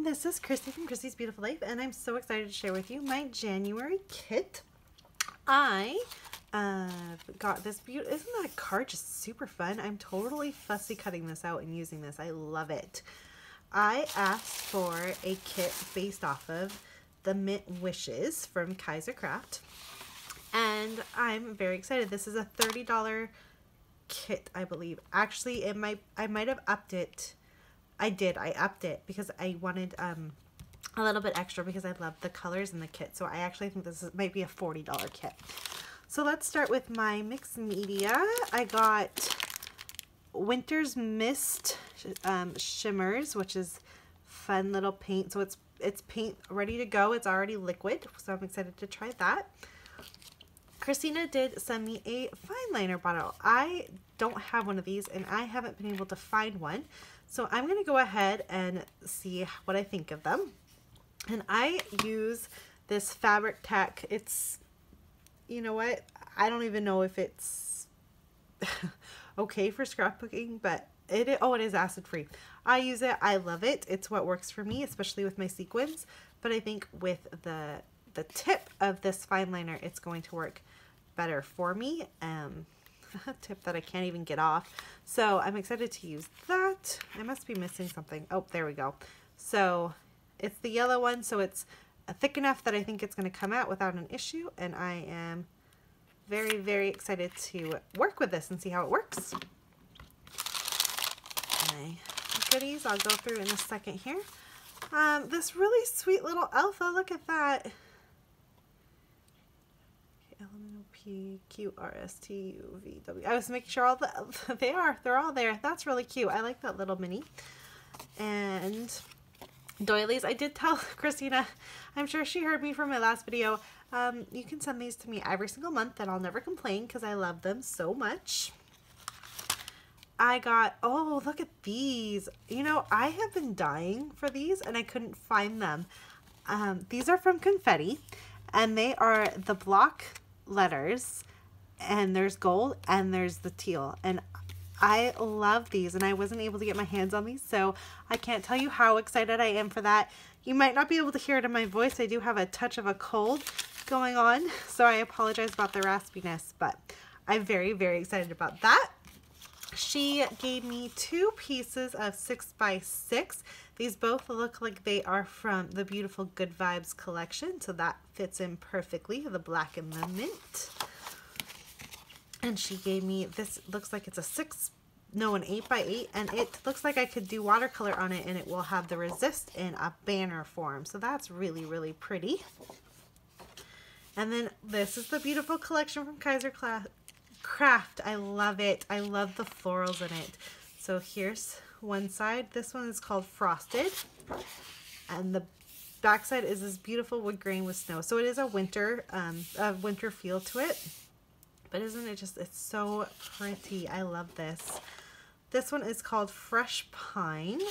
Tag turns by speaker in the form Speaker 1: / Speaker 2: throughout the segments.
Speaker 1: this is Christy from Christy's Beautiful Life, and I'm so excited to share with you my January kit. I got this beautiful, isn't that card just super fun? I'm totally fussy cutting this out and using this. I love it. I asked for a kit based off of the Mint Wishes from Kaiser Craft, and I'm very excited. This is a $30 kit, I believe. Actually, I might have upped it. I upped it because I wanted a little bit extra because I love the colors in the kit. So I actually think might be a $40 kit. So let's start with my mixed media. I got Winter's Mist Shimmers, which is fun little paint. So it's paint ready to go. It's already liquid, so I'm excited to try that. Christina did send me a fine liner bottle. I don't have one of these, and I haven't been able to find one. So I'm going to go ahead and see what I think of them. And I use this Fabric Tech. It's, you know what? I don't even know if it's okay for scrapbooking, but it is acid free. I use it. I love it. It's what works for me, especially with my sequins. But I think with the tip of this fine liner, it's going to work better for me. A tip that I can't even get off. So I'm excited to use that. I must be missing something. Oh, there we go. So it's the yellow one, so it's thick enough that I think it's going to come out without an issue, and I am very, very excited to work with this and see how it works. My goodies I'll go through in a second here. This really sweet little alpha, look at that. LMNOP, I was making sure they're all there. That's really cute. I like that little mini. And doilies, I did tell Christina, I'm sure she heard me from my last video, you can send these to me every single month and I'll never complain because I love them so much. I got, oh, look at these. You know, I have been dying for these and I couldn't find them. These are from Confetti, and they are the block letters, and there's gold and there's the teal, and I love these, and I wasn't able to get my hands on these, so I can't tell you how excited I am for that. You might not be able to hear it in my voice. I do have a touch of a cold going on, so I apologize about the raspiness, but I'm very, very excited about that. She gave me 2 pieces of 6x6. These both look like they are from the beautiful Good Vibes collection, so that fits in perfectly, the black and the mint. And she gave me, this looks like it's an 8x8, and it looks like I could do watercolor on it and it will have the resist in a banner form. So that's really, really pretty. And then this is the beautiful collection from Kaiser Craft. I love it. I love the florals in it. So here's one side. This one is called Frosted, and the back side is this beautiful wood grain with snow. So it is a winter feel to it, but isn't it just, it's so pretty. I love this. This one is called Fresh Pine.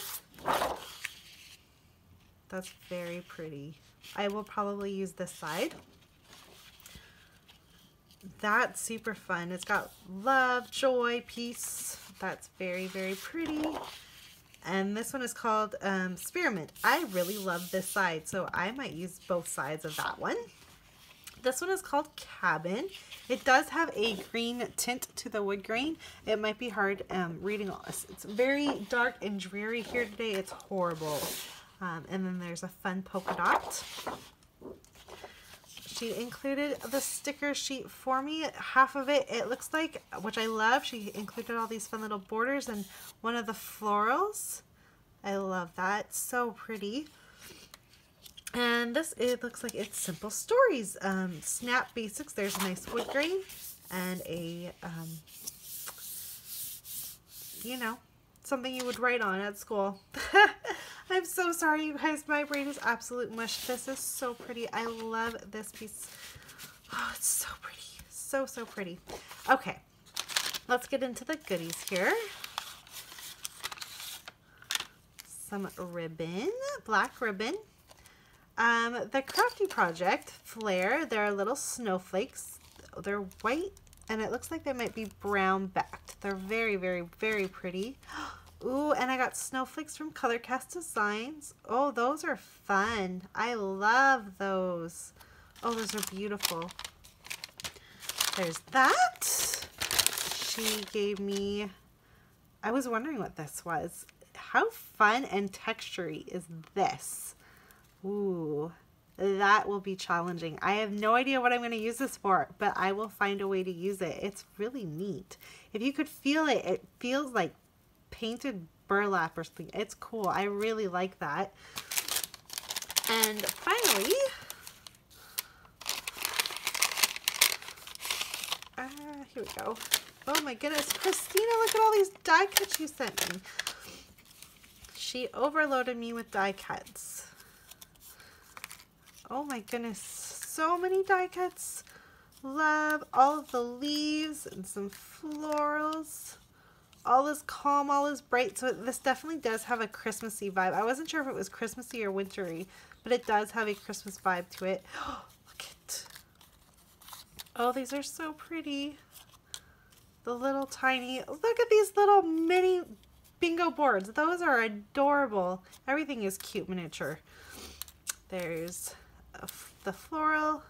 Speaker 1: That's very pretty. I will probably use this side. That's super fun. It's got love, joy, peace. That's very, very pretty. And this one is called Spearmint. I really love this side, so I might use both sides of that one. This one is called Cabin. It does have a green tint to the wood grain. It might be hard reading all this. It's very dark and dreary here today. It's horrible. And then there's a fun polka dot. She included the sticker sheet for me. Half of it, it looks like, which I love, she included all these fun little borders and one of the florals. I love that. So pretty. And this, it looks like it's Simple Stories. Snap Basics. There's a nice wood grain and a, you know, something you would write on at school. I'm so sorry, you guys. My brain is absolute mush. This is so pretty. I love this piece. Oh, it's so pretty. So, so pretty. Okay, let's get into the goodies here. Some ribbon, black ribbon. The Crafty Project Flare. They're little snowflakes. They're white, and it looks like they might be brown backed. They're very, very, very pretty. Ooh, and I got snowflakes from Colorcast Designs. Oh, those are fun. I love those. Oh, those are beautiful. There's that. She gave me, I was wondering what this was. How fun and textury is this? Ooh, that will be challenging. I have no idea what I'm going to use this for, but I will find a way to use it. It's really neat. If you could feel it, it feels like painted burlap or something. It's cool. I really like that. And finally, here we go. Oh my goodness, Christina, look at all these die cuts you sent me. She overloaded me with die cuts. Oh my goodness, so many die cuts. Love all of the leaves and some florals. All is calm, all is bright. So this definitely does have a Christmassy vibe. I wasn't sure if it was Christmassy or wintry, but it does have a Christmas vibe to it. Oh, look it. Oh, these are so pretty. The little tiny, look at these little mini bingo boards. Those are adorable. Everything is cute miniature. There's the floral,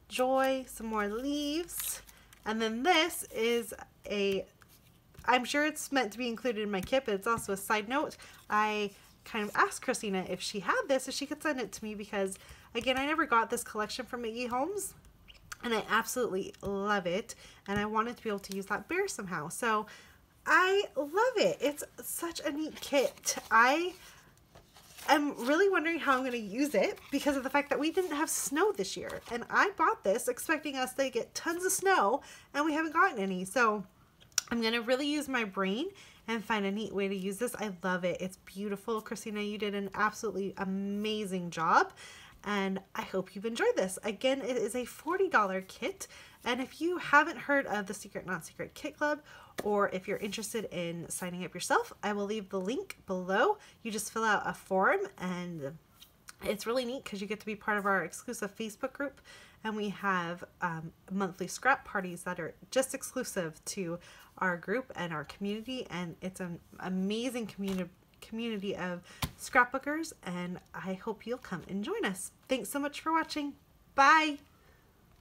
Speaker 1: joy, some more leaves. And then this is I'm sure it's meant to be included in my kit, but it's also a side note. I kind of asked Christina if she had this, if she could send it to me, because again, I never got this collection from Mickey Homes. And I absolutely love it. And I wanted to be able to use that bear somehow. So I love it. It's such a neat kit. I am really wondering how I'm going to use it because of the fact that we didn't have snow this year. And I bought this expecting us to get tons of snow and we haven't gotten any. So I'm going to really use my brain and find a neat way to use this. I love it. It's beautiful. Christina, you did an absolutely amazing job. And I hope you've enjoyed this. Again, it is a $40 kit. And if you haven't heard of the Secret Not Secret Kit Club, or if you're interested in signing up yourself, I will leave the link below. You just fill out a form and it's really neat because you get to be part of our exclusive Facebook group. And we have monthly scrap parties that are just exclusive to our group and our community. And it's an amazing community of scrapbookers, and I hope you'll come and join us. Thanks so much for watching. Bye!